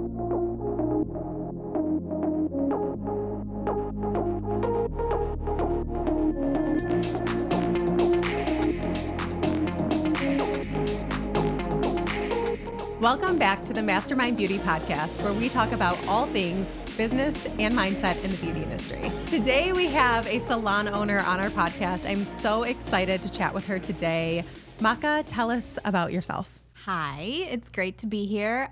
Welcome back to the Mastermynd Beauty podcast, where we talk about all things business and mindset in the beauty industry. Today, we have a salon owner on our podcast. I'm so excited to chat with her today. Maka, tell us about yourself. Hi, it's great to be here.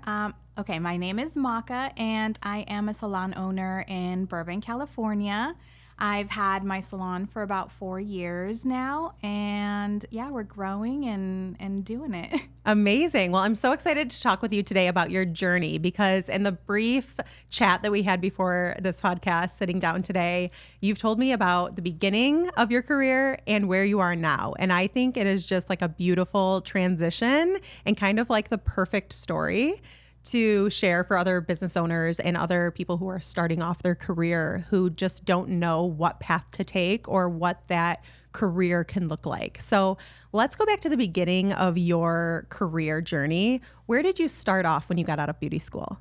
Okay, my name is Maka, and I am a salon owner in Burbank, California. I've had my salon for about 4 years now, and yeah, we're growing and doing it. Amazing. Well, I'm so excited to talk with you today about your journey, because in the brief chat that we had before this podcast, sitting down today, you've told me about the beginning of your career and where you are now. And I think it is just like a beautiful transition and kind of like the perfect story to share for other business owners and other people who are starting off their career who just don't know what path to take or what that career can look like. So let's go back to the beginning of your career journey. Where did you start off when you got out of beauty school?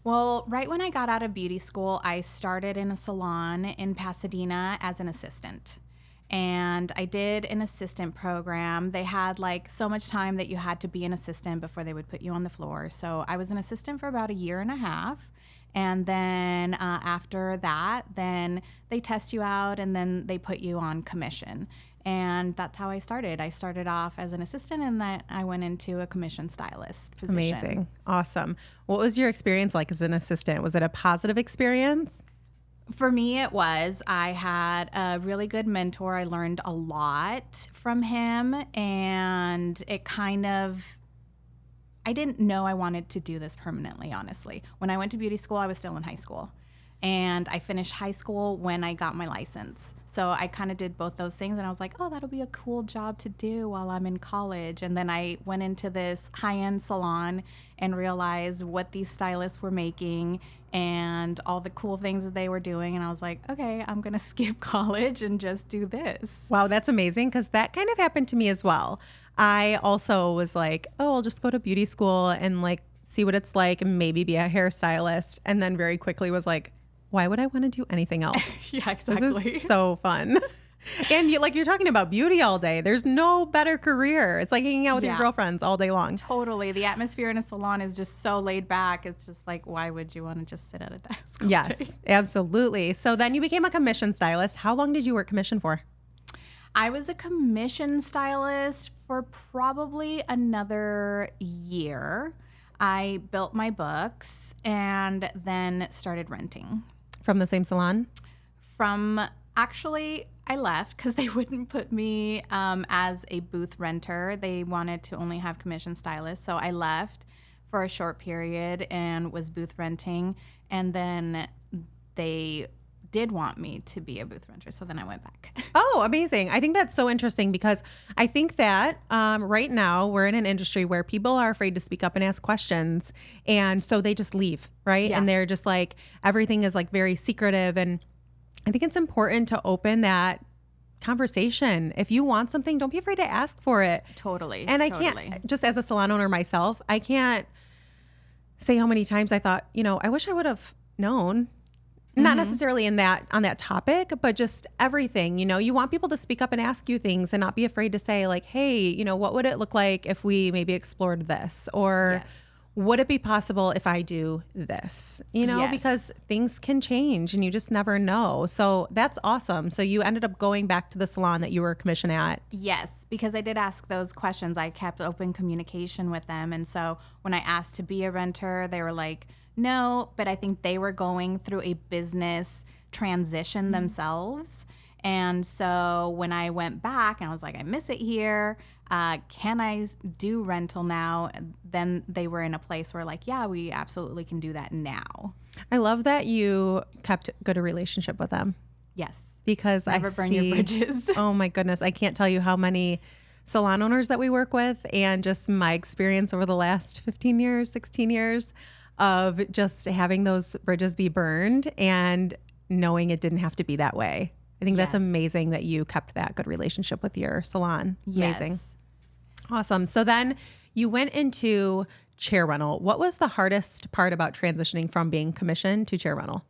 Well, right when I got out of beauty school, I started in a salon in Pasadena as an assistant. And I did an assistant program. They had like so much time that you had to be an assistant before they would put you on the floor. So I was an assistant for about 1.5 years. And then after that, then they test you out and then they put you on commission. And that's how I started. I started off as an assistant, and then I went into a commission stylist position. Amazing. Awesome. What was your experience like as an assistant? Was it a positive experience? For me, it was. I had a really good mentor. I learned a lot from him, and it kind of, I didn't know I wanted to do this permanently, honestly. When I went to beauty school, I was still in high school, and I finished high school when I got my license. So I kind of did both those things, and I was like, oh, that'll be a cool job to do while I'm in college. And then I went into this high-end salon and realized what these stylists were making and all the cool things that they were doing. And I was like, okay, I'm going to skip college and just do this. Wow, that's amazing, because that kind of happened to me as well. I also was like, oh, I'll just go to beauty school and like see what it's like and maybe be a hairstylist. And then very quickly was like, why would I want to do anything else? Yeah, exactly. This is so fun. And you're talking about beauty all day. There's no better career. It's like hanging out with your girlfriends all day long. Totally. The atmosphere in a salon is just so laid back. It's just like, why would you want to just sit at a desk all day? Absolutely. So then you became a commission stylist. How long did you work commission for? I was a commission stylist for probably another year. I built my books and then started renting. From the same salon? Actually, I left because they wouldn't put me as a booth renter. They wanted to only have commission stylists. So I left for a short period and was booth renting. And then they did want me to be a booth renter. So then I went back. Oh, amazing. I think that's so interesting, because I think that right now we're in an industry where people are afraid to speak up and ask questions. And so they just leave, right? Yeah. And they're just like, everything is like very secretive. And I think it's important to open that conversation. If you want something, don't be afraid to ask for it. Totally. And I can't, just as a salon owner myself, I can't say how many times I thought, I wish I would have known. Not necessarily on that topic, but just everything. You want people to speak up and ask you things and not be afraid to say like, hey, what would it look like if we maybe explored this? Or would it be possible if I do this? Because things can change and you just never know. So that's awesome. So you ended up going back to the salon that you were commissioned at. Yes, because I did ask those questions. I kept open communication with them. And so when I asked to be a renter, they were like, no, but I think they were going through a business transition themselves. And so when I went back and I was like, I miss it here. Can I do rental now? Then they were in a place where like, yeah, we absolutely can do that now. I love that you kept good a relationship with them. Yes. Because never burn your bridges. Oh my goodness. I can't tell you how many salon owners that we work with, and just my experience over the last 15 years, 16 years of just having those bridges be burned and knowing it didn't have to be that way. I think that's amazing that you kept that good relationship with your salon. Amazing. Yes. Awesome. So then you went into chair rental. What was the hardest part about transitioning from being commission to chair rental?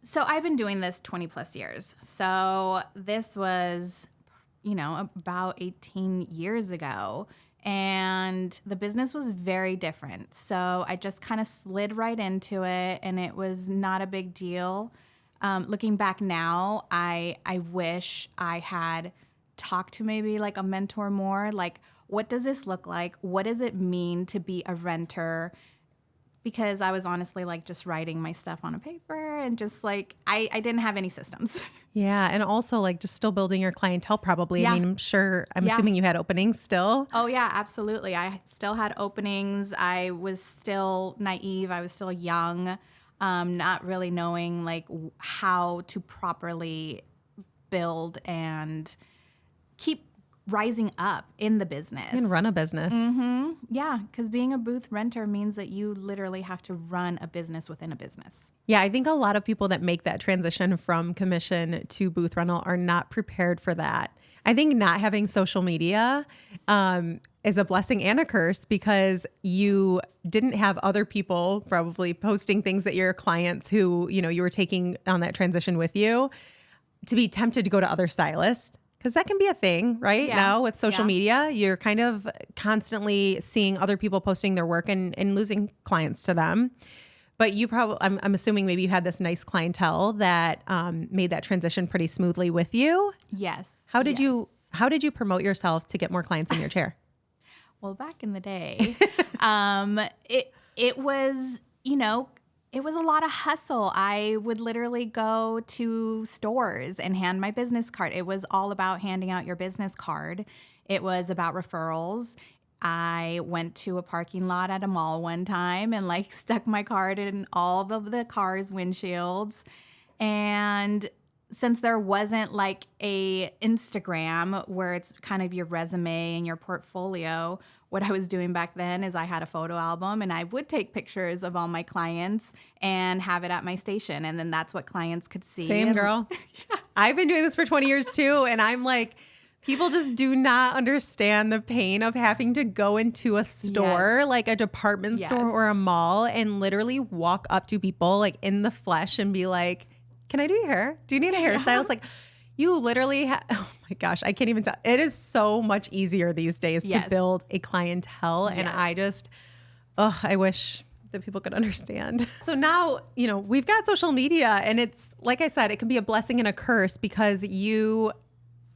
So I've been doing this 20 plus years. So this was, about 18 years ago. And the business was very different. So I just kind of slid right into it, and it was not a big deal. Looking back now, I wish I had talked to maybe like a mentor more. Like, what does this look like? What does it mean to be a renter? Because I was honestly like just writing my stuff on a paper and just like, I didn't have any systems. Yeah. And also like just still building your clientele probably. Yeah. I mean, I'm assuming you had openings still. Oh yeah, absolutely. I still had openings. I was still naive. I was still young, not really knowing like how to properly build and keep rising up in the business. And run a business. Mm-hmm. Yeah, because being a booth renter means that you literally have to run a business within a business. Yeah, I think a lot of people that make that transition from commission to booth rental are not prepared for that. I think not having social media is a blessing and a curse, because you didn't have other people probably posting things that your clients who, you were taking on that transition with you to be tempted to go to other stylists. Because that can be a thing right now with social media. You're kind of constantly seeing other people posting their work and losing clients to them. But you probably, I'm assuming maybe you had this nice clientele that made that transition pretty smoothly with you. Yes. How did you promote yourself to get more clients in your chair? Well, back in the day, it was, it was a lot of hustle. I would literally go to stores and hand my business card. It was all about handing out your business card. It was about referrals. I went to a parking lot at a mall one time and like stuck my card in all of the cars' windshields. And since there wasn't like a Instagram where it's kind of your resume and your portfolio, what I was doing back then is I had a photo album and I would take pictures of all my clients and have it at my station. And then that's what clients could see. Same girl. Yeah. I've been doing this for 20 years too. And I'm like, people just do not understand the pain of having to go into a store, like a department store or a mall, and literally walk up to people like in the flesh and be like, can I do your hair? Do you need a hairstyle? It's like, you literally oh my gosh, I can't even tell. It is so much easier these days to build a clientele. And I just, I wish that people could understand. So now, we've got social media, and it's, like I said, it can be a blessing and a curse, because you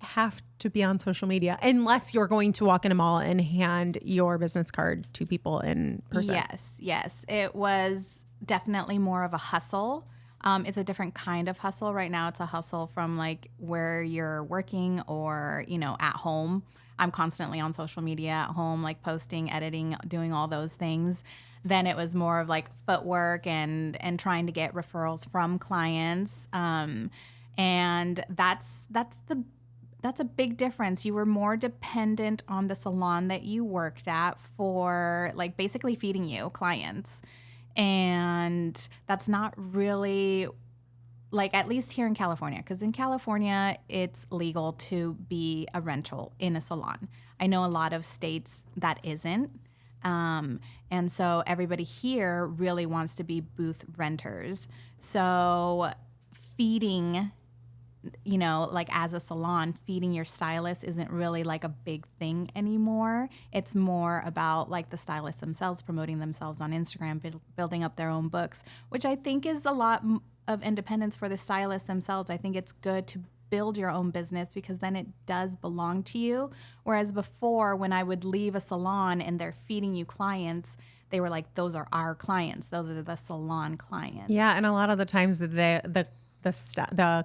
have to be on social media unless you're going to walk in a mall and hand your business card to people in person. Yes. It was definitely more of a hustle. It's a different kind of hustle. Right now, it's a hustle from like where you're working or, at home. I'm constantly on social media at home, like posting, editing, doing all those things. Then it was more of like footwork and trying to get referrals from clients. And that's a big difference. You were more dependent on the salon that you worked at for like basically feeding you clients. And that's not really like, at least here in California, because in California, it's legal to be a rental in a salon. I know a lot of states that isn't. And so everybody here really wants to be booth renters. So feeding, like as a salon, feeding your stylist isn't really like a big thing anymore. It's more about like the stylists themselves promoting themselves on Instagram, building up their own books, which I think is a lot of independence for the stylists themselves. I think it's good to build your own business, because then it does belong to you. Whereas before, when I would leave a salon and they're feeding you clients, they were like, those are our clients. Those are the salon clients. Yeah. And a lot of the times the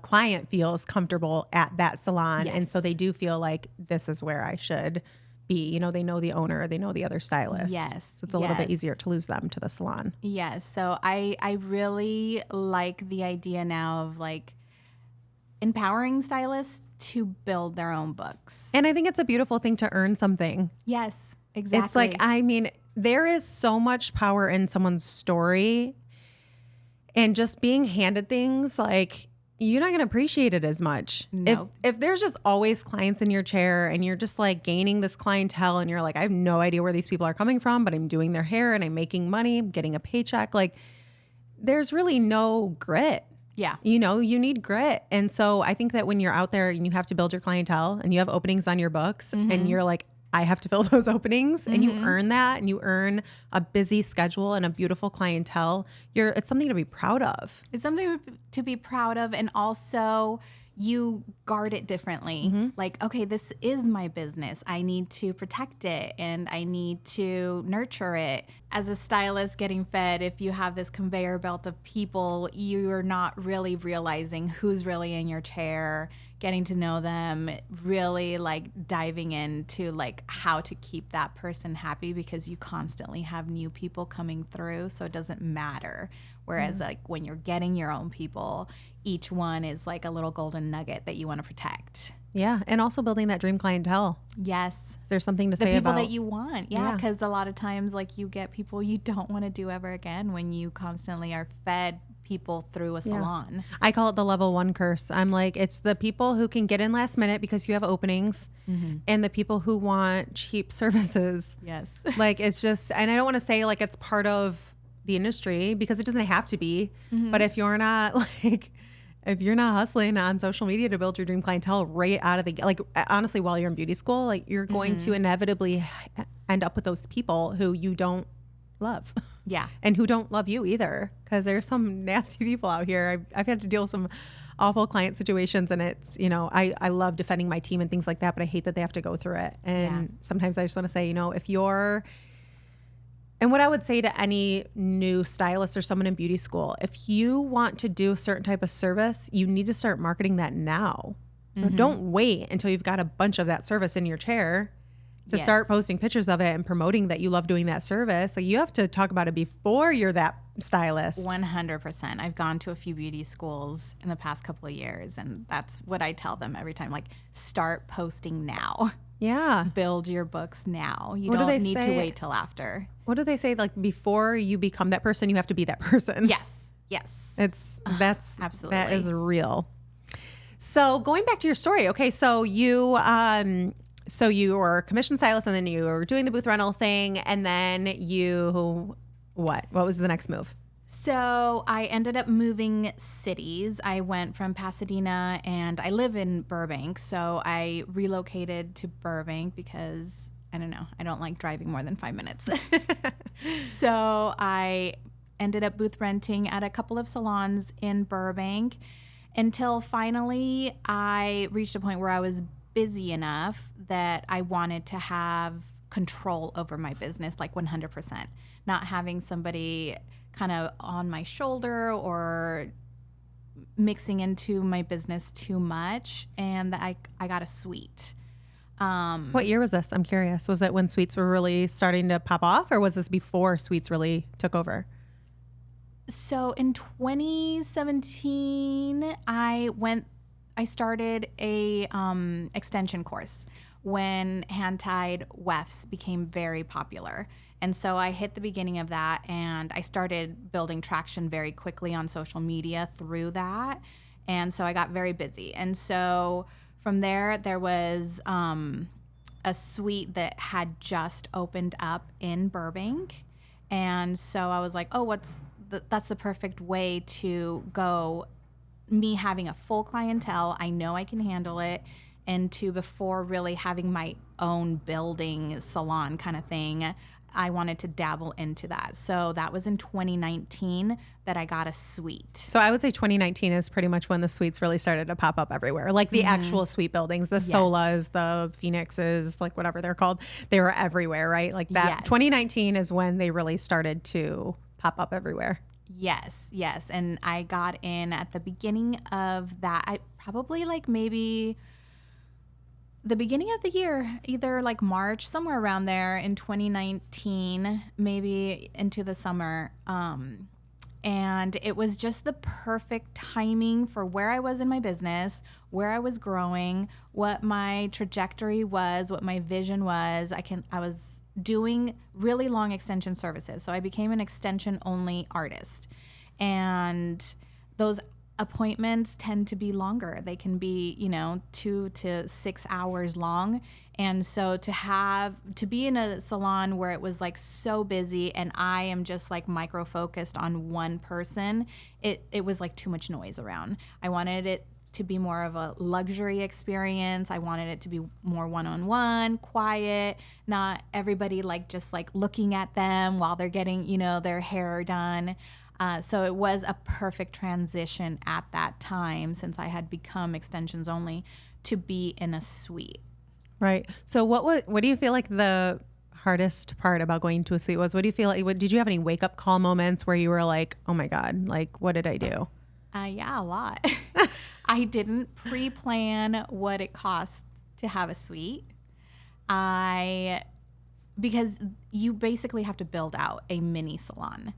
client feels comfortable at that salon. And so they do feel like this is where I should be. They know the owner, they know the other stylist. Yes. So it's a little bit easier to lose them to the salon. Yes. So I really like the idea now of like empowering stylists to build their own books. And I think it's a beautiful thing to earn something. Yes, exactly. It's like, there is so much power in someone's story, and just being handed things like, you're not going to appreciate it as much. No. If there's just always clients in your chair and you're just like gaining this clientele and you're like, I have no idea where these people are coming from, but I'm doing their hair and I'm making money, I'm getting a paycheck. Like there's really no grit. Yeah. You know, you need grit. And so I think that when you're out there and you have to build your clientele and you have openings on your books and you're like, I have to fill those openings and you earn that and you earn a busy schedule and a beautiful clientele, it's something to be proud of. It's something to be proud of. And also you guard it differently. Like, okay, this is my business. I need to protect it and I need to nurture it. As a stylist getting fed, if you have this conveyor belt of people, you're not really realizing who's really in your chair, getting to know them, really like diving into like how to keep that person happy because you constantly have new people coming through. So it doesn't matter. Whereas like when you're getting your own people, each one is like a little golden nugget that you want to protect. Yeah. And also building that dream clientele. Yes. Is there something to say people about that you want? Yeah. Because a lot of times like you get people you don't want to do ever again when you constantly are fed people through a salon. I call it the level 1 curse. I'm like, it's the people who can get in last minute because you have openings and the people who want cheap services. Yes. Like it's just, and I don't want to say like it's part of the industry because it doesn't have to be, but if you're not like, if you're not hustling on social media to build your dream clientele right out of the, like honestly, while you're in beauty school, like you're going to inevitably end up with those people who you don't love. Yeah. And who don't love you either. Because there's some nasty people out here. I've had to deal with some awful client situations and it's, you know, I love defending my team and things like that, but I hate that they have to go through it. And sometimes I just want to say, you know, if you're, and what I would say to any new stylist or someone in beauty school, if you want to do a certain type of service, you need to start marketing that now. Don't wait until you've got a bunch of that service in your chair to start posting pictures of it and promoting that you love doing that service. Like you have to talk about it before you're that stylist. 100%. I've gone to a few beauty schools in the past couple of years and that's what I tell them every time. Like start posting now. Yeah. Build your books now. You don't need to wait till after. What do they say? Like before you become that person, you have to be that person. Yes. Yes. That's absolutely. That is real. So going back to your story. Okay. So you were a commission stylist and then you were doing the booth rental thing. And then what was the next move? So I ended up moving cities. I went from Pasadena and I live in Burbank. So I relocated to Burbank because, I don't know, I don't like driving more than 5 minutes. So I ended up booth renting at a couple of salons in Burbank until finally I reached a point where I was busy enough that I wanted to have control over my business, like 100%. Not having somebody kind of on my shoulder or mixing into my business too much. And I got a suite. What year was this? I'm curious. Was it when suites were really starting to pop off or was this before suites really took over? So in 2017, I started a extension course when hand-tied wefts became very popular. And so I hit the beginning of that and I started building traction very quickly on social media through that. And so I got very busy. And so from there was a suite that had just opened up in Burbank. And so I was like, oh, that's the perfect way to go. Me having a full clientele, I know I can handle it. And before really having my own building salon kind of thing, I wanted to dabble into that. So that was in 2019 that I got a suite. So I would say 2019 is pretty much when the suites really started to pop up everywhere. Like the actual suite buildings, the Solas, the Phoenixes, like whatever they're called, they were everywhere, right? Like that. Yes. 2019 is when they really started to pop up everywhere. Yes, yes. And I got in at the beginning of that. I probably like maybe the beginning of the year, either like March, somewhere around there in 2019, maybe into the summer. And it was just the perfect timing for where I was in my business, where I was growing, what my trajectory was, what my vision was. I was doing really long extension services. So I became an extension only artist. And those appointments tend to be longer. They can be, 2 to 6 hours long. And so to be in a salon where it was like so busy and I am just like micro focused on one person, it was like too much noise around. I wanted it to be more of a luxury experience. I wanted it to be more one-on-one, quiet, not everybody like just like looking at them while they're getting, their hair done. So it was a perfect transition at that time, since I had become extensions only, to be in a suite. Right. So what do you feel like the hardest part about going to a suite was? What do you feel like? Did you have any wake up call moments where you were like, oh my God, like what did I do? Yeah, a lot. I didn't pre-plan what it cost to have a suite. Because you basically have to build out a mini salon.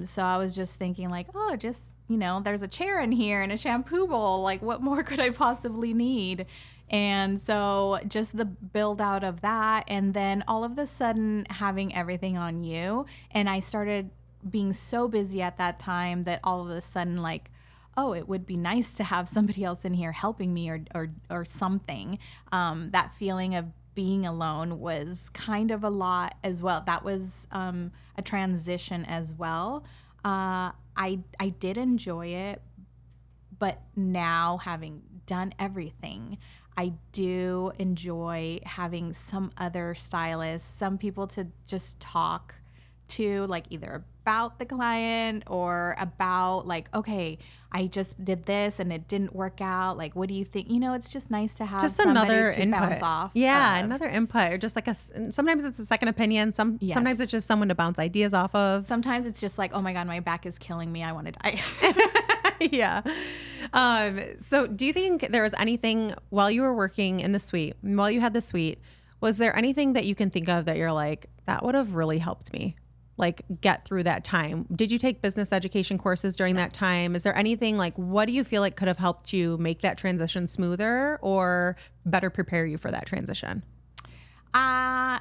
So I was just thinking like, there's a chair in here and a shampoo bowl. Like, what more could I possibly need? And so just the build out of that. And then all of a sudden having everything on you. And I started being so busy at that time that all of a sudden like, oh, it would be nice to have somebody else in here helping me or something. That feeling of being alone was kind of a lot as well. That was a transition as well. I did enjoy it, but now having done everything, I do enjoy having some other stylists, some people to just talk to, like either about the client or about like, okay, I just did this and it didn't work out. Like, what do you think? It's just nice to have just somebody another to input. bounce off. Yeah, another input, or just like sometimes it's a second opinion. Sometimes it's just someone to bounce ideas off of. Sometimes it's just like, oh my God, my back is killing me. I want to die. Yeah. So do you think there was anything while you were working in the suite, while you had the suite, was there anything that you can think of that you're like, that would have really helped me like get through that time? Did you take business education courses during that time? Is there anything like, what do you feel like could have helped you make that transition smoother or better prepare you for that transition? At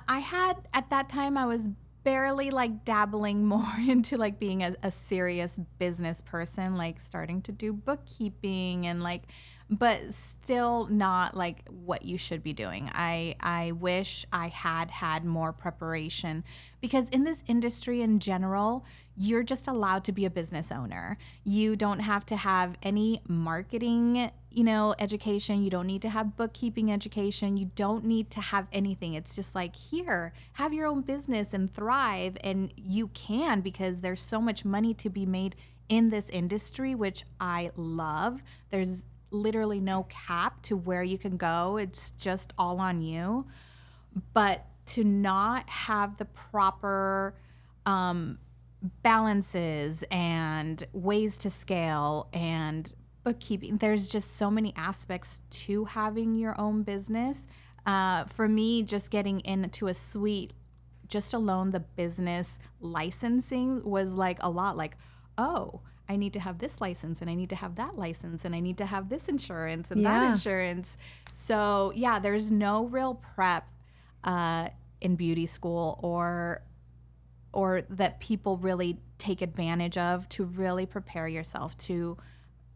that time, I was barely like dabbling more into like being a serious business person, like starting to do bookkeeping and like, but still not like what you should be doing. I wish I had more preparation, because in this industry in general, you're just allowed to be a business owner. You don't have to have any marketing, education. You don't need to have bookkeeping education. You don't need to have anything. It's just like, here, have your own business and thrive. And you can, because there's so much money to be made in this industry, which I love. There's literally no cap to where you can go. It's just all on you. But to not have the proper balances and ways to scale and bookkeeping, there's just so many aspects to having your own business. For me, just getting into a suite, just alone the business licensing was like a lot, like, oh, I need to have this license and I need to have that license and I need to have this insurance and that insurance. So yeah, there's no real prep in beauty school or that people really take advantage of to really prepare yourself to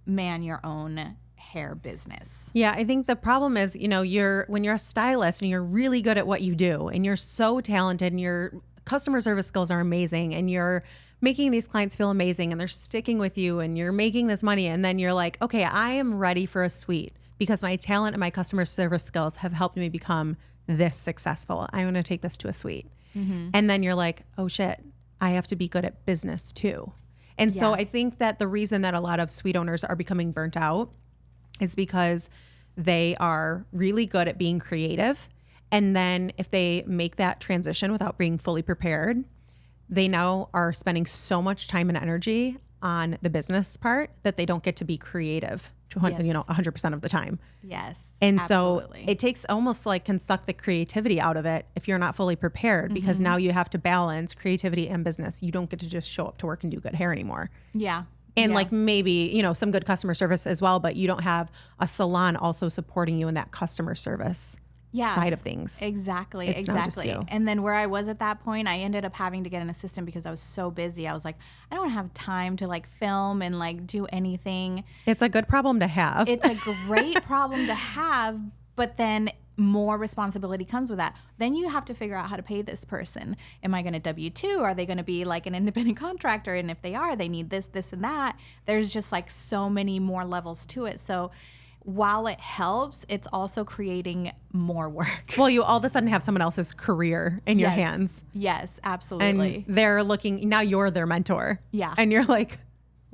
man your own hair business. Yeah, I think the problem is, when you're a stylist and you're really good at what you do and you're so talented and your customer service skills are amazing and you're making these clients feel amazing and they're sticking with you and you're making this money, and then you're like, okay, I am ready for a suite because my talent and my customer service skills have helped me become this successful. I'm going to take this to a suite. Mm-hmm. And then you're like, oh shit, I have to be good at business too. And so I think that the reason that a lot of suite owners are becoming burnt out is because they are really good at being creative. And then if they make that transition without being fully prepared, they now are spending so much time and energy on the business part that they don't get to be creative to 100% of the time. Yes. And absolutely. so it takes almost like can suck the creativity out of it if you're not fully prepared, because now you have to balance creativity and business. You don't get to just show up to work and do good hair anymore. Yeah. And like maybe, some good customer service as well, but you don't have a salon also supporting you in that customer service. side of things. Exactly. It's not just exactly. you. And then where I was at that point, I ended up having to get an assistant because I was so busy. I was like, I don't have time to like film and like do anything. It's a good problem to have. It's a great problem to have, but then more responsibility comes with that. Then you have to figure out how to pay this person. Am I going to W-2? Are they going to be like an independent contractor? And if they are, they need this, this, and that. There's just like so many more levels to it. So while it helps, it's also creating more work. Well, you all of a sudden have someone else's career in your Yes. hands. Yes, absolutely. And they're looking, now you're their mentor. Yeah. And you're like,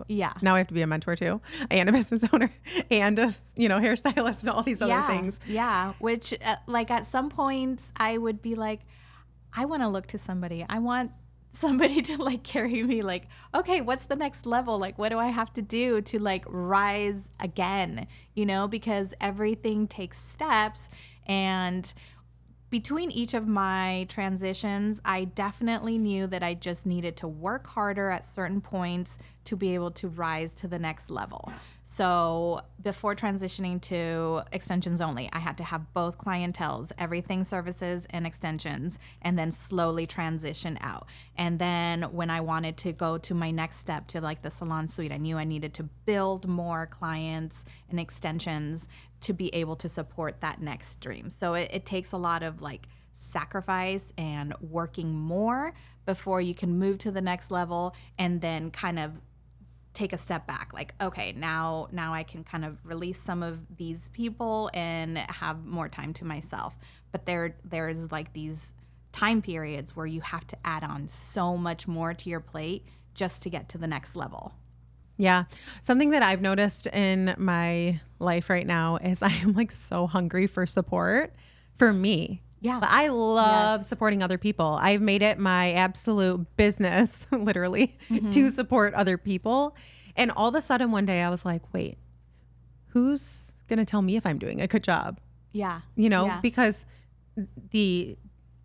Yeah. now I have to be a mentor too, and a business owner, and a hairstylist, and all these other things. Yeah. Which, like, at some points, I would be like, I want to look to somebody. I want somebody to like carry me. Like, okay, what's the next level? Like, what do I have to do to like rise again? Because everything takes steps. And between each of my transitions, I definitely knew that I just needed to work harder at certain points to be able to rise to the next level. So before transitioning to extensions only, I had to have both clienteles, everything services and extensions, and then slowly transition out. And then when I wanted to go to my next step to like the salon suite, I knew I needed to build more clients and extensions to be able to support that next dream. So it takes a lot of like sacrifice and working more before you can move to the next level and then kind of take a step back. Like, okay, now I can kind of release some of these people and have more time to myself. But there's like these time periods where you have to add on so much more to your plate just to get to the next level. Yeah. Something that I've noticed in my life right now is I am like so hungry for support for me. Yeah. I love supporting other people. I've made it my absolute business, literally, to support other people. And all of a sudden one day I was like, wait, who's going to tell me if I'm doing a good job? Yeah. Because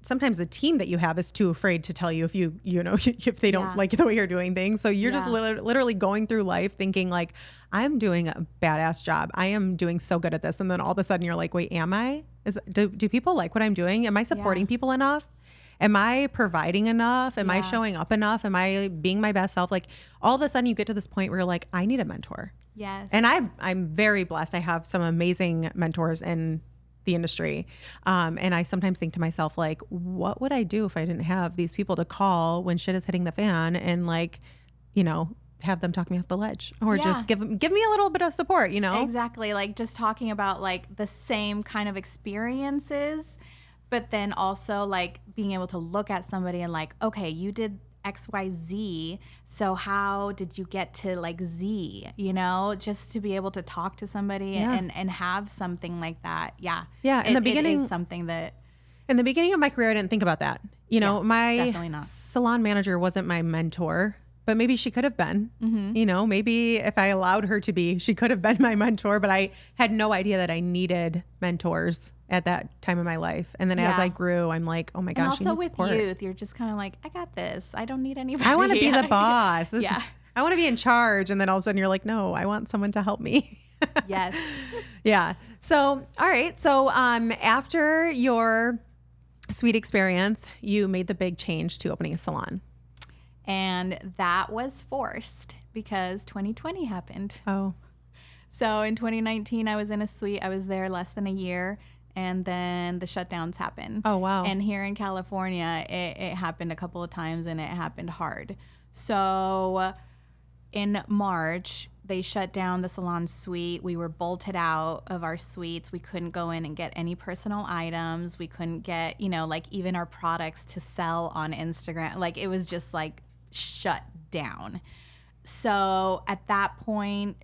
sometimes the team that you have is too afraid to tell you if they don't like the way you're doing things. So you're just literally going through life thinking like, I'm doing a badass job. I am doing so good at this. And then all of a sudden you're like, wait, am I? Do people like what I'm doing? Am I supporting people enough? Am I providing enough? Am I showing up enough? Am I being my best self? Like all of a sudden you get to this point where you're like, I need a mentor. Yes. And I'm very blessed. I have some amazing mentors in the industry. And I sometimes think to myself, like, what would I do if I didn't have these people to call when shit is hitting the fan and like, have them talk me off the ledge or just give me a little bit of support, Exactly. Like just talking about like the same kind of experiences, but then also like being able to look at somebody and like, okay, you did XYZ. So how did you get to like Z, just to be able to talk to somebody and have something like that. Yeah. Yeah. In the beginning, it is something that in the beginning of my career, I didn't think about that. My definitely not. salon manager wasn't my mentor, but maybe she could have been, maybe if I allowed her to be, she could have been my mentor, but I had no idea that I needed mentors at that time of my life. And then as I grew, I'm like, oh my gosh, and also with support. youth, you're just kind of like, I got this. I don't need anybody. I want to be the boss. I want to be in charge. And then all of a sudden you're like, no, I want someone to help me. Yes. Yeah. So, all right. So, after your sweet experience, you made the big change to opening a salon. And that was forced because 2020 happened. Oh. So in 2019, I was in a suite. I was there less than a year. And then the shutdowns happened. Oh, wow. And here in California, it happened a couple of times and it happened hard. So in March, they shut down the salon suite. We were bolted out of our suites. We couldn't go in and get any personal items. We couldn't get, like even our products to sell on Instagram. Like it was just like shut down. So at that point,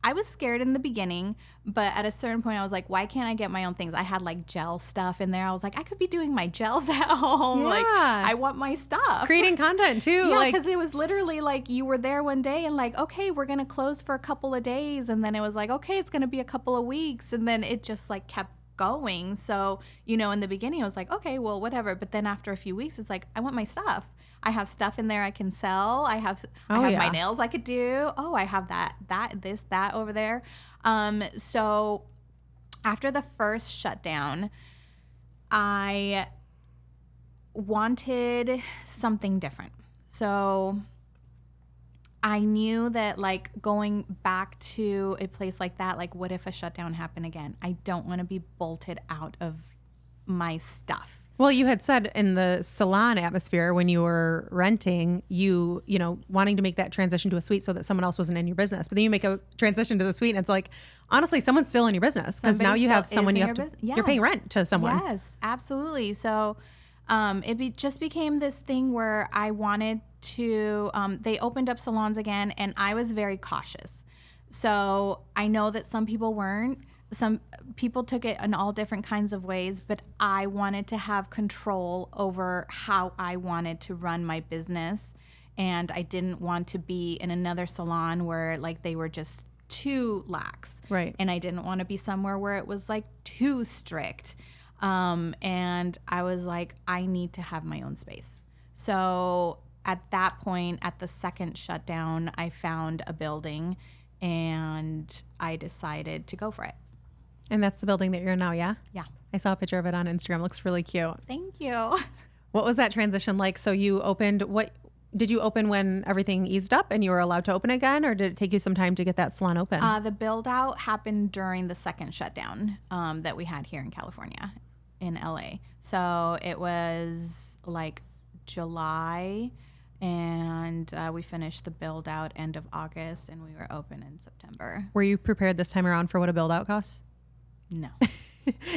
I was scared in the beginning, but at a certain point I was like, why can't I get my own things? I had like gel stuff in there. I was like, I could be doing my gels at home. Yeah. Like I want my stuff. Creating content too. Yeah, because it was literally like you were there one day and like, okay, we're going to close for a couple of days. And then it was like, okay, it's going to be a couple of weeks. And then it just like kept going. So, in the beginning I was like, okay, well, whatever. But then after a few weeks, it's like, I want my stuff. I have stuff in there I can sell. I have my nails I could do. Oh, I have that over there. So after the first shutdown, I wanted something different. So I knew that like going back to a place like that, like what if a shutdown happened again? I don't want to be bolted out of my stuff. Well, you had said in the salon atmosphere when you were renting, you know, wanting to make that transition to a suite so that someone else wasn't in your business. But then you make a transition to the suite and it's like, honestly, someone's still in your business because now you have someone you have to, you're paying rent to someone. Yes, absolutely. So just became this thing where I wanted to, they opened up salons again and I was very cautious. So I know that some people weren't. Some people took it in all different kinds of ways, but I wanted to have control over how I wanted to run my business. And I didn't want to be in another salon where like they were just too lax. Right. And I didn't want to be somewhere where it was like too strict. And I was like, I need to have my own space. So at that point, at the second shutdown, I found a building and I decided to go for it. And that's the building that you're in now, yeah? Yeah. I saw a picture of it on Instagram. It looks really cute. Thank you. What was that transition like? So you opened, did you open when everything eased up and you were allowed to open again, or did it take you some time to get that salon open? The build out happened during the second shutdown that we had here in California, in LA. So it was like July, and we finished the build out end of August, and we were open in September. Were you prepared this time around for what a build out costs? No.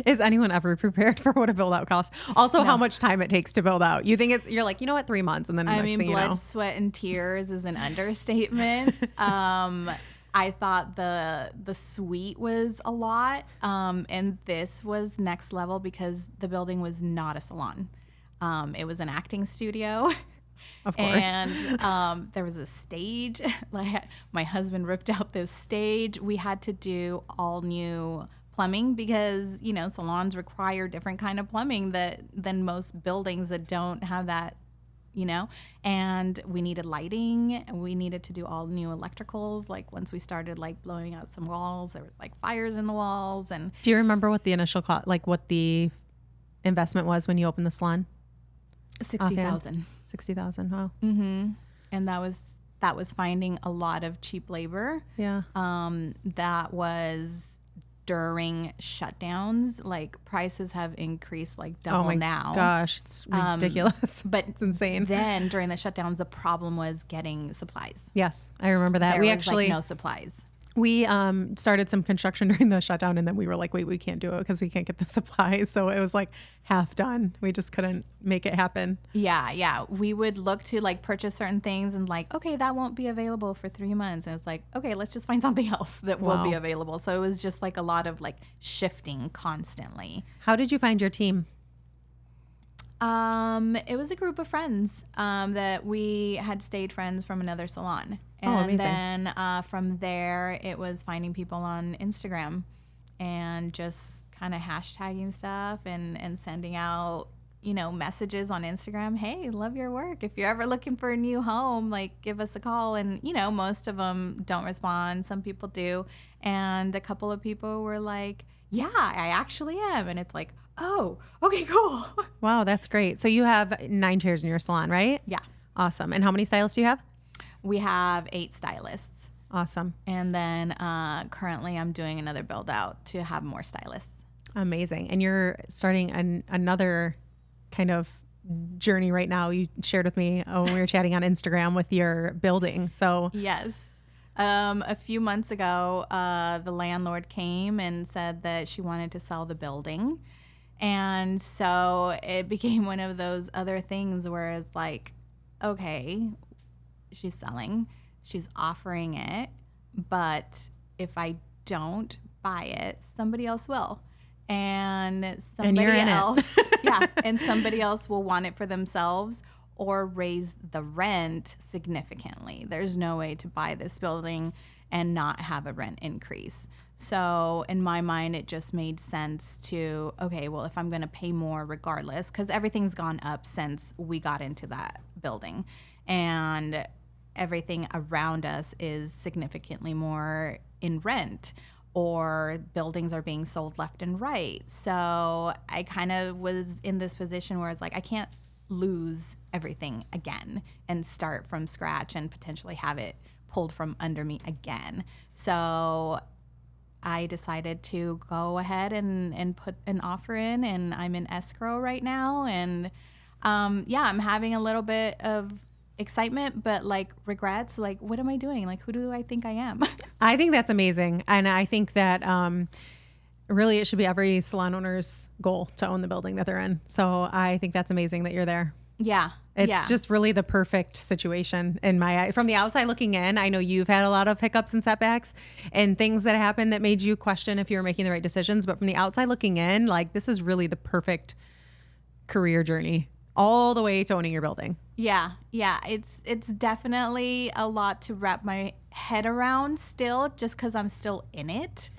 Is anyone ever prepared for what a build out costs? Also, how much time it takes to build out. You think you're like, you know what, 3 months, and then I next mean, thing blood, you know. sweat, and tears is an understatement. I thought the suite was a lot, and this was next level because the building was not a salon. It was an acting studio. Of course. And there was a stage. Like my husband ripped out this stage. We had to do all new plumbing because, you know, salons require different kind of plumbing than most buildings that don't have that, you know. And we needed lighting. And we needed to do all new electricals. Like once we started like blowing out some walls, there was like fires in the walls. And do you remember what the initial cost, like what the investment was when you opened the salon? $60,000. $60,000. Wow. Mm-hmm. And that was finding a lot of cheap labor. Yeah. That was during shutdowns. Like prices have increased like double now. Gosh, it's ridiculous. But it's insane. Then during the shutdowns, the problem was getting supplies. Yes, I remember that. There We was actually like no supplies. We started some construction during the shutdown, and then we were like, wait, we can't do it because we can't get the supplies. So it was like half done. We just couldn't make it happen. Yeah. We would look to like purchase certain things and like, okay, that won't be available for 3 months. And it's like, okay, let's just find something else that will be available. So it was just like a lot of like shifting constantly. How did you find your team? It was a group of friends that we had stayed friends from another salon. And then from there, it was finding people on Instagram and just kind of hashtagging stuff and sending out, you know, messages on Instagram. Hey, love your work. If you're ever looking for a new home, like give us a call. And, you know, most of them don't respond. Some people do. And a couple of people were like, yeah, I actually am. And it's like, oh, okay, cool. Wow, that's great. So you have 9 chairs in your salon, right? Yeah. Awesome. And how many stylists do you have? We have 8 stylists. Awesome. And then currently I'm doing another build out to have more stylists. Amazing. And you're starting another kind of journey right now. You shared with me when we were chatting on Instagram with your building. So yes. A few months ago, the landlord came and said that she wanted to sell the building. And so it became one of those other things where it's like, okay, she's selling, she's offering it, but if I don't buy it, somebody else will. And somebody else, yeah, and somebody else will want it for themselves or raise the rent significantly. There's no way to buy this building and not have a rent increase. So in my mind, it just made sense to, okay, well, if I'm going to pay more regardless, because everything's gone up since we got into that building. And everything around us is significantly more in rent, or buildings are being sold left and right. So I kind of was in this position where it's like, I can't lose everything again and start from scratch and potentially have it pulled from under me again. So I decided to go ahead and put an offer in, and I'm in escrow right now. And I'm having a little bit of excitement, but like regrets, like what am I doing? Like who do I think I am? I think that's amazing. And I think that really it should be every salon owner's goal to own the building that they're in. So I think that's amazing that you're there. Yeah. It's just really the perfect situation in my eye. From the outside looking in, I know you've had a lot of hiccups and setbacks and things that happened that made you question if you were making the right decisions. But from the outside looking in, like this is really the perfect career journey all the way to owning your building. Yeah. It's definitely a lot to wrap my head around still, just because I'm still in it.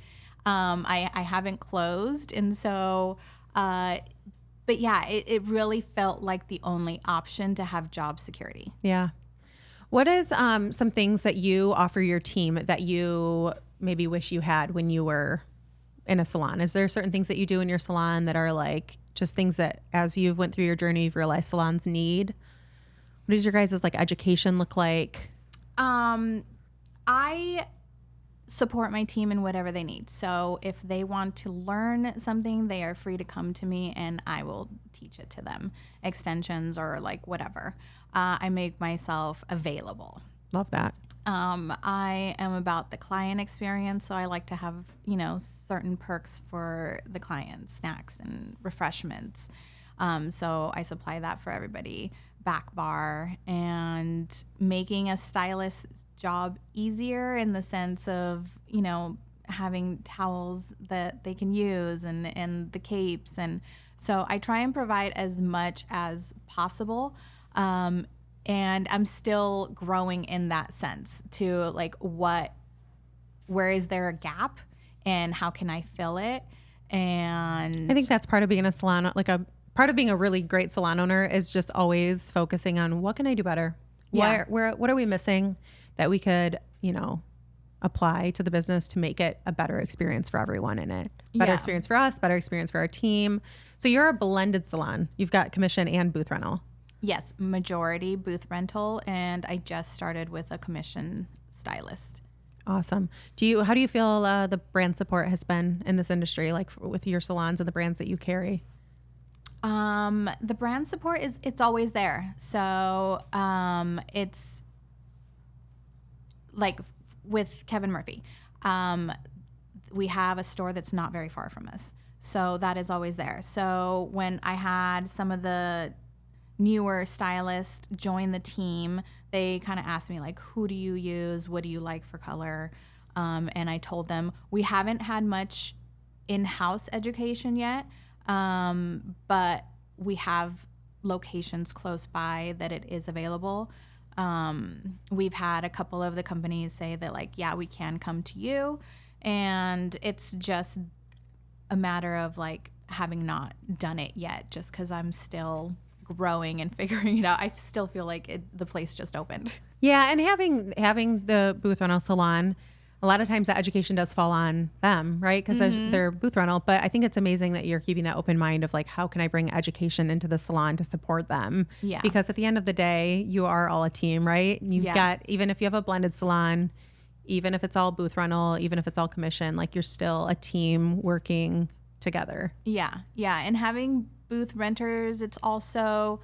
I haven't closed. And so, but yeah, it really felt like the only option to have job security. Yeah. What is some things that you offer your team that you maybe wish you had when you were in a salon? Is there certain things that you do in your salon that are like just things that as you've went through your journey, you've realized salons need? What does your guys' like education look like? I support my team in whatever they need. So if they want to learn something, they are free to come to me and I will teach it to them. Extensions or like whatever. I make myself available. Love that. I am about the client experience, so I like to have, certain perks for the client, snacks and refreshments. So I supply that for everybody. Back bar and making a stylist's job easier in the sense of, having towels that they can use and the capes. And so I try and provide as much as possible. And I'm still growing in that sense to like where is there a gap and how can I fill it? And I think that's part of being a salon, part of being a really great salon owner is just always focusing on what can I do better? Yeah. What are we missing that we could, apply to the business to make it a better experience for everyone in it. Better experience for us, better experience for our team. So you're a blended salon. You've got commission and booth rental. Yes, majority booth rental, and I just started with a commission stylist. Awesome. How do you feel the brand support has been in this industry, like with your salons and the brands that you carry? The brand support it's always there. So it's like with Kevin Murphy. We have a store that's not very far from us. So that is always there. So when I had some of the newer stylists join the team, they kind of asked me like, who do you use? What do you like for color? And I told them we haven't had much in-house education yet, but we have locations close by that it is available. We've had a couple of the companies say that like, yeah, we can come to you. And it's just a matter of like having not done it yet, just because I'm still growing and figuring it out. I still feel like the place just opened. Yeah, and having the booth rental salon, a lot of times that education does fall on them, right? Because they're booth rental. But I think it's amazing that you're keeping that open mind of like, how can I bring education into the salon to support them? Yeah. Because at the end of the day, you are all a team, right? You've got, even if you have a blended salon, even if it's all booth rental, even if it's all commission, like you're still a team working together. Yeah. And having booth renters, it's also,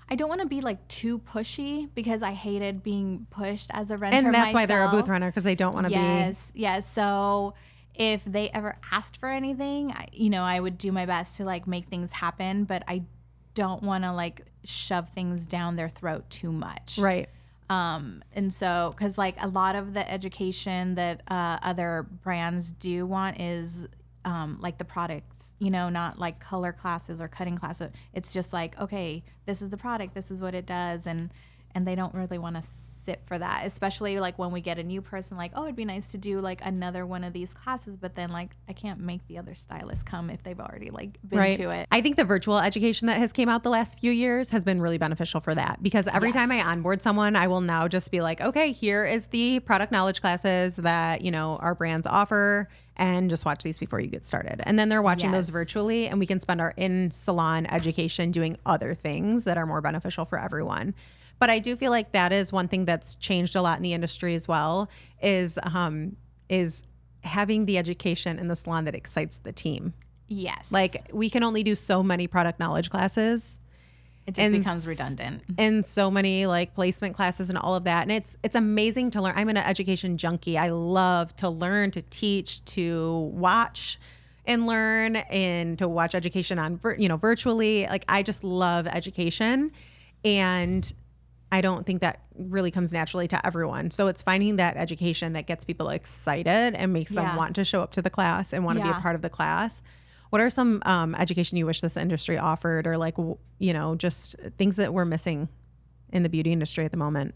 I don't want to be like too pushy because I hated being pushed as a renter. And that's myself. why they're a booth renter, because they don't want to be. Yes. So if they ever asked for anything, I would do my best to like make things happen, but I don't want to like shove things down their throat too much. Right. And so, because like a lot of the education that other brands do want is like the products, not like color classes or cutting classes. It's just like, okay, this is the product, this is what it does, and and they don't really want to sit for that, especially like when we get a new person, like, oh, it'd be nice to do like another one of these classes, but then like I can't make the other stylists come if they've already like been to it. I think the virtual education that has came out the last few years has been really beneficial for that, because every time I onboard someone, I will now just be like, okay, here is the product knowledge classes that, you know, our brands offer, and just watch these before you get started. And then they're watching those virtually, and we can spend our in-salon education doing other things that are more beneficial for everyone. But I do feel like that is one thing that's changed a lot in the industry as well, is having the education in the salon that excites the team. Yes. Like, we can only do so many product knowledge classes. It just becomes redundant. And so many like placement classes and all of that. And it's amazing to learn. I'm an education junkie. I love to learn, to teach, to watch and learn, and to watch education on, virtually. Like, I just love education. And I don't think that really comes naturally to everyone. So it's finding that education that gets people excited and makes them want to show up to the class and want to be a part of the class. What are some education you wish this industry offered, or like, just things that we're missing in the beauty industry at the moment?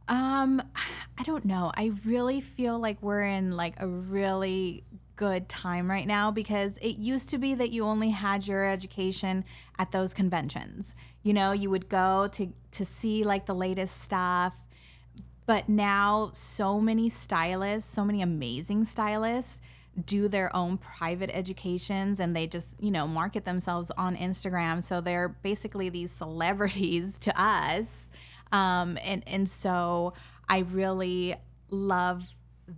I don't know. I really feel like we're in like a really good time right now, because it used to be that you only had your education at those conventions. You know, you would go to see like the latest stuff. But now so many stylists, so many amazing stylists do their own private educations, and they just, market themselves on Instagram. So they're basically these celebrities to us. And so I really love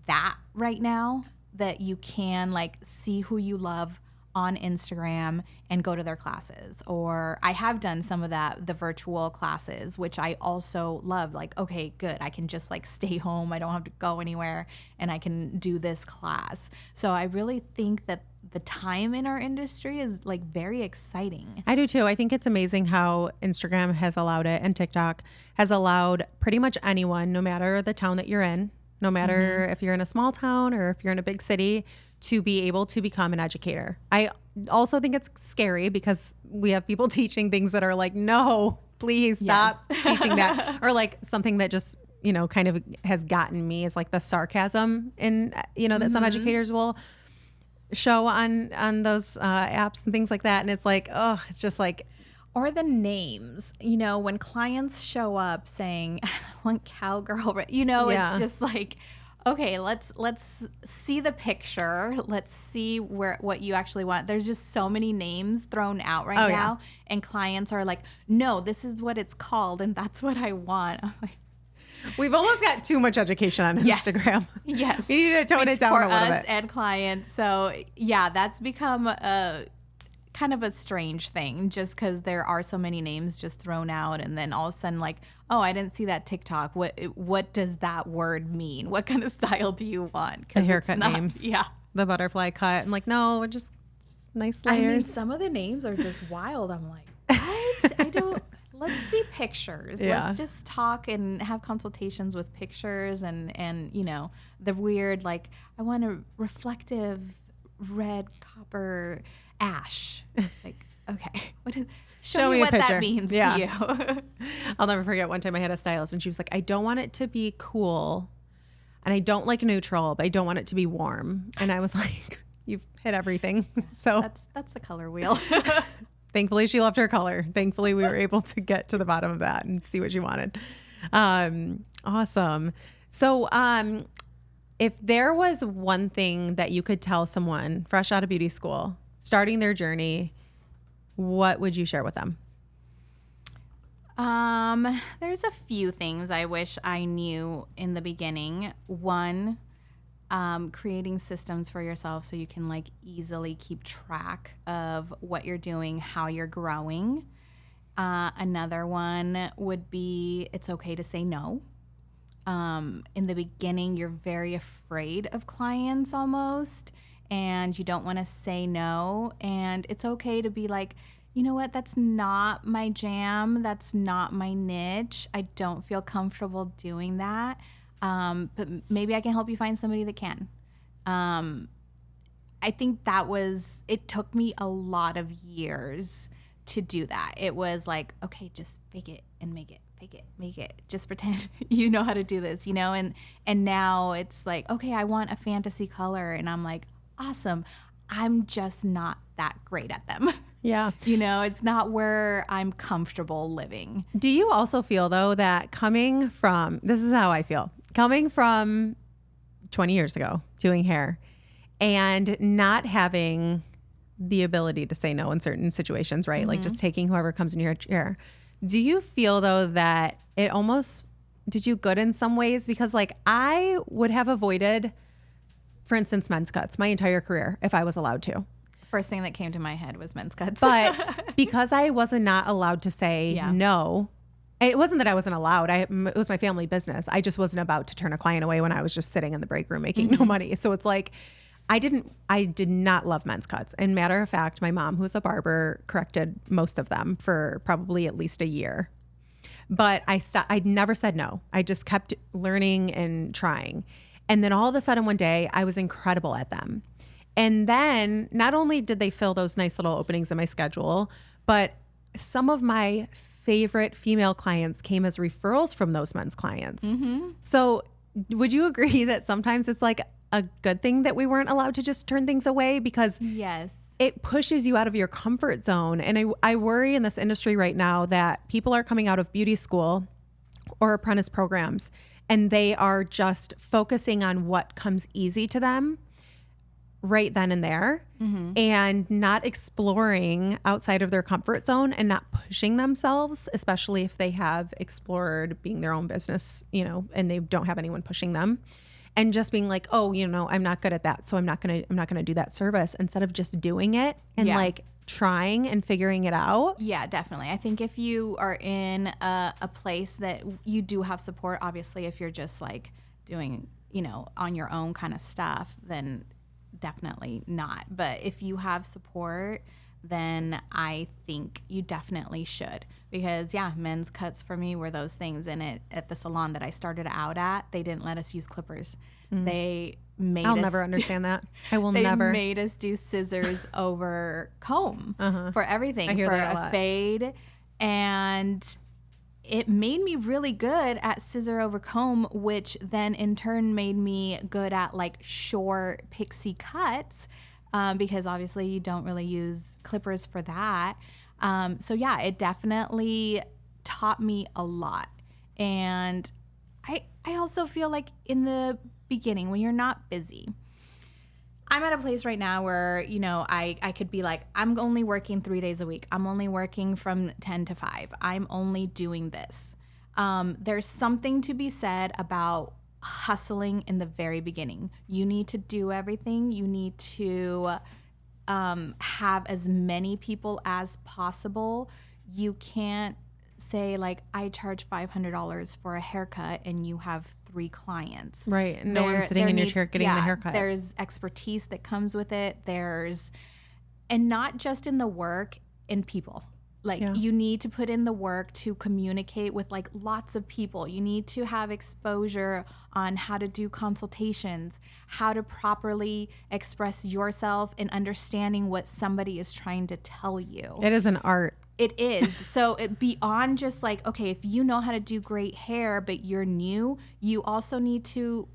that right now, that you can like see who you love on Instagram and go to their classes. Or I have done some of that, the virtual classes, which I also love. Like, okay, good. I can just like stay home. I don't have to go anywhere, and I can do this class. So I really think that the time in our industry is like very exciting. I do too. I think it's amazing how Instagram has allowed it, and TikTok has allowed pretty much anyone, no matter the town that you're in, no matter if you're in a small town or if you're in a big city, to be able to become an educator. I also think it's scary, because we have people teaching things that are like, no, please stop teaching that. Or like something that just, kind of has gotten me is like the sarcasm in, that some educators will show on those apps and things like that. And it's like, oh, it's just like. Or the names, when clients show up saying, I want cowgirl, it's just like, okay, let's see the picture. Let's see what you actually want. There's just so many names thrown out right now, and clients are like, no, this is what it's called, and that's what I want. I'm like, we've almost got too much education on Instagram. Yes. We need to tone it down a little bit. For us and clients. So yeah, that's become a kind of a strange thing, just because there are so many names just thrown out, and then all of a sudden like, oh, I didn't see that TikTok. What does that word mean? What kind of style do you want? The haircut names. Yeah. The butterfly cut. I'm like, no, just nice layers. I mean, some of the names are just wild. I'm like, what? Let's see pictures. Yeah. Let's just talk and have consultations with pictures, and the weird, like, I want a reflective red copper ash. Like, okay, show me what that means to you. I'll never forget one time I had a stylist, and she was like, I don't want it to be cool, and I don't like neutral, but I don't want it to be warm. And I was like, you've hit everything. So that's the color wheel. Thankfully, she loved her color. Thankfully, we were able to get to the bottom of that and see what she wanted. Awesome. So if there was one thing that you could tell someone fresh out of beauty school, starting their journey, what would you share with them? There's a few things I wish I knew in the beginning. One, creating systems for yourself so you can like easily keep track of what you're doing, how you're growing. Another one would be, it's okay to say no. In the beginning, you're very afraid of clients almost, and you don't want to say no. And it's okay to be like, you know what, that's not my jam. That's not my niche. I don't feel comfortable doing that. But maybe I can help you find somebody that can. I think it took me a lot of years to do that. It was like, okay, just fake it and make it. make it, just pretend you know how to do this, and now it's like, okay, I want a fantasy color, and I'm like, awesome. I'm just not that great at them. Yeah. It's not where I'm comfortable living. Do you also feel though that this is how I feel, coming from 20 years ago doing hair and not having the ability to say no in certain situations, right? Like just taking whoever comes in your chair. Do you feel though that it almost did you good in some ways? Because like I would have avoided, for instance, men's cuts my entire career if I was allowed to. First thing that came to my head was men's cuts. But because I wasn't not allowed to say no, it wasn't that I wasn't allowed. It was my family business. I just wasn't about to turn a client away when I was just sitting in the break room making no money. So it's like, I did not love men's cuts. And matter of fact, my mom, who's a barber, corrected most of them for probably at least a year. But I never said no. I just kept learning and trying. And then all of a sudden one day I was incredible at them. And then not only did they fill those nice little openings in my schedule, but some of my favorite female clients came as referrals from those men's clients. So would you agree that sometimes it's like a good thing that we weren't allowed to just turn things away? Because yes, it pushes you out of your comfort zone. And I worry in this industry right now that people are coming out of beauty school or apprentice programs and they are just focusing on what comes easy to them right then and there and not exploring outside of their comfort zone and not pushing themselves, especially if they have explored being their own business, and they don't have anyone pushing them. And just being like, oh, I'm not good at that, so I'm not gonna do that service, instead of just doing it and like trying and figuring it out. Yeah, definitely. I think if you are in a place that you do have support, obviously, if you're just like doing, on your own kind of stuff, then definitely not. But if you have support, then I think you definitely should. Because men's cuts for me were those things. And at the salon that I started out at, they didn't let us use clippers. They made I'll never understand that. I will they never. They made us do scissors over comb for everything. I hear for that a a lot. fade. And it made me really good at scissor over comb, which then in turn made me good at like short pixie cuts, because obviously you don't really use clippers for that. So it definitely taught me a lot. And I also feel like in the beginning, when you're not busy, I'm at a place right now where, I could be like, I'm only working 3 days a week. I'm only working from 10 to 5. I'm only doing this. There's something to be said about hustling in the very beginning. You need to do everything. You need to have as many people as possible. You can't say like, I charge $500 for a haircut and you have 3 clients. Right. And no one's sitting in your chair getting the haircut. There's expertise that comes with it. And not just in the work, in people. Like you need to put in the work to communicate with like lots of people. You need to have exposure on how to do consultations, how to properly express yourself, and understanding what somebody is trying to tell you. It is an art. It is. So beyond just like, okay, if you know how to do great hair, but you're new, you also need to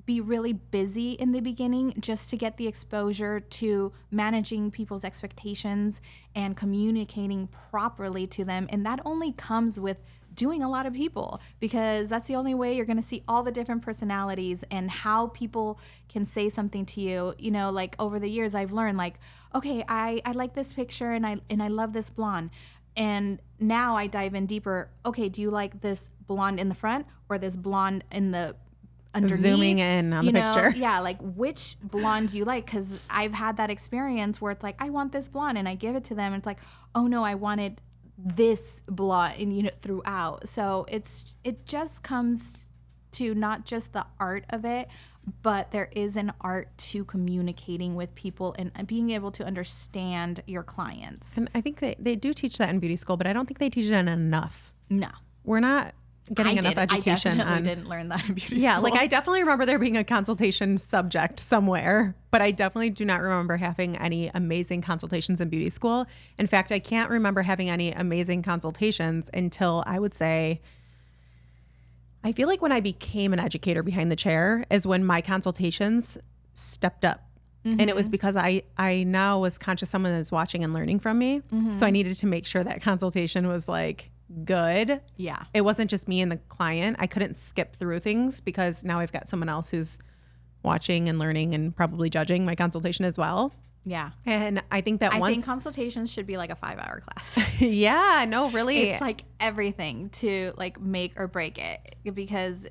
be really busy in the beginning just to get the exposure to managing people's expectations and communicating properly to them. And that only comes with doing a lot of people, because that's the only way you're going to see all the different personalities and how people can say something to you. Like over the years I've learned like, okay, I like this picture and I love this blonde. And now I dive in deeper. Okay, do you like this blonde in the front or this blonde in the underneath? Zooming in on the picture. Yeah, like which blonde do you like? Because I've had that experience where it's like, I want this blonde, and I give it to them, and it's like, oh no, I wanted this blonde, and throughout. So it just comes to not just the art of it, but there is an art to communicating with people and being able to understand your clients. And I think they do teach that in beauty school, but I don't think they teach it enough. No. We're not getting enough education. I definitely didn't learn that in beauty school. Yeah, like I definitely remember there being a consultation subject somewhere, but I definitely do not remember having any amazing consultations in beauty school. In fact, I can't remember having any amazing consultations until I would say I feel like when I became an educator behind the chair is when my consultations stepped up. And it was because I now was conscious someone is watching and learning from me. So I needed to make sure that consultation was like good. Yeah. It wasn't just me and the client. I couldn't skip through things because now I've got someone else who's watching and learning and probably judging my consultation as well. Yeah. And I think that I think consultations should be like a 5-hour class. Yeah, no, really. It's like everything to like make or break it, because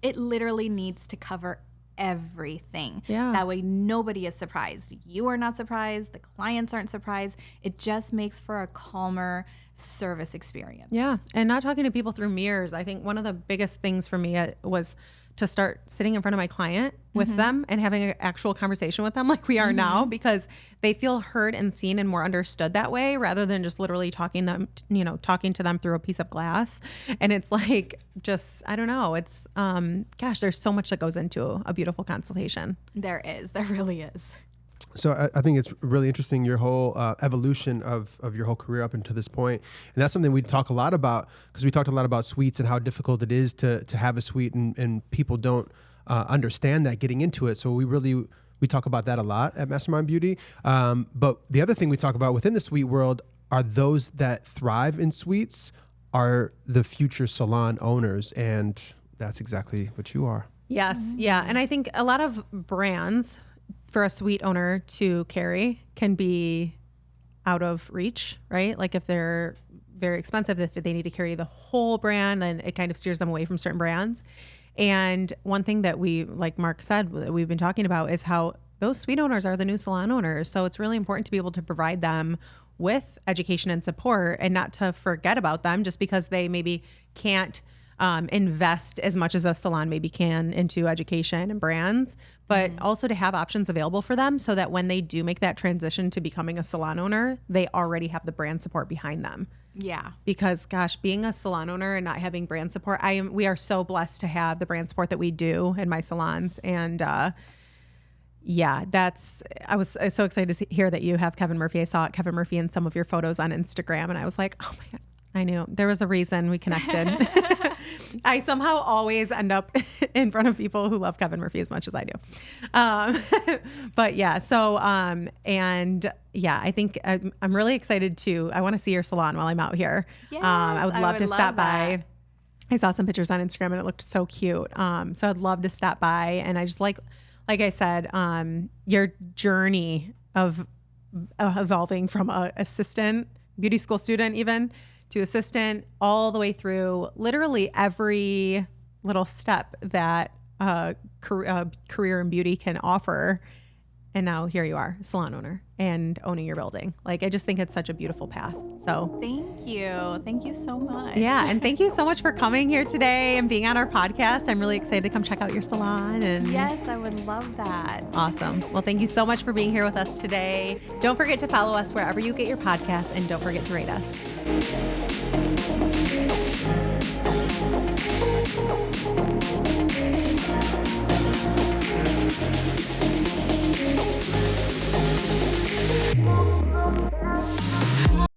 it literally needs to cover everything. Yeah. That way nobody is surprised. You are not surprised. The clients aren't surprised. It just makes for a calmer service experience. Yeah. And not talking to people through mirrors. I think one of the biggest things for me was to start sitting in front of my client with them and having an actual conversation with them like we are now, because they feel heard and seen and more understood that way, rather than just literally talking to them through a piece of glass. And it's like, just, I don't know. It's, gosh, there's so much that goes into a beautiful consultation. There really is. So I think it's really interesting, your whole evolution of your whole career up until this point. And that's something we talk a lot about, because we talked a lot about suites and how difficult it is to have a suite, and people don't understand that getting into it. So we talk about that a lot at Mastermynd Beauty. But the other thing we talk about within the suite world are those that thrive in suites are the future salon owners. And that's exactly what you are. Yes. Yeah. And I think a lot of brands for a suite owner to carry can be out of reach, right? Like if they're very expensive, if they need to carry the whole brand, then it kind of steers them away from certain brands. And one thing that we, like Mark said, that we've been talking about is how those suite owners are the new salon owners. So it's really important to be able to provide them with education and support, and not to forget about them just because they maybe can't invest as much as a salon maybe can into education and brands, but also to have options available for them so that when they do make that transition to becoming a salon owner, they already have the brand support behind them. Yeah. Because gosh, being a salon owner and not having brand support, we are so blessed to have the brand support that we do in my salons. And yeah, I was so excited to hear that you have Kevin Murphy. I saw Kevin Murphy in some of your photos on Instagram, and I was like, oh my God, I knew there was a reason we connected. I somehow always end up in front of people who love Kevin Murphy as much as I do. But yeah, so, and yeah, I think I'm really excited I want to see your salon while I'm out here. Yes, I would love to stop that. by. I saw some pictures on Instagram and it looked so cute. So I'd love to stop by. And I just like I said, your journey of evolving from a assistant, beauty school student even, to assistant, all the way through literally every little step that career in beauty can offer. And now here you are, salon owner and owning your building. Like, I just think it's such a beautiful path. So Thank you. Thank you so much. yeah. And thank you so much for coming here today and being on our podcast. I'm really excited to come check out your salon. And Yes, I would love that. awesome. Well, thank you so much for being here with us today. Don't forget to follow us wherever you get your podcasts, and don't forget to rate us.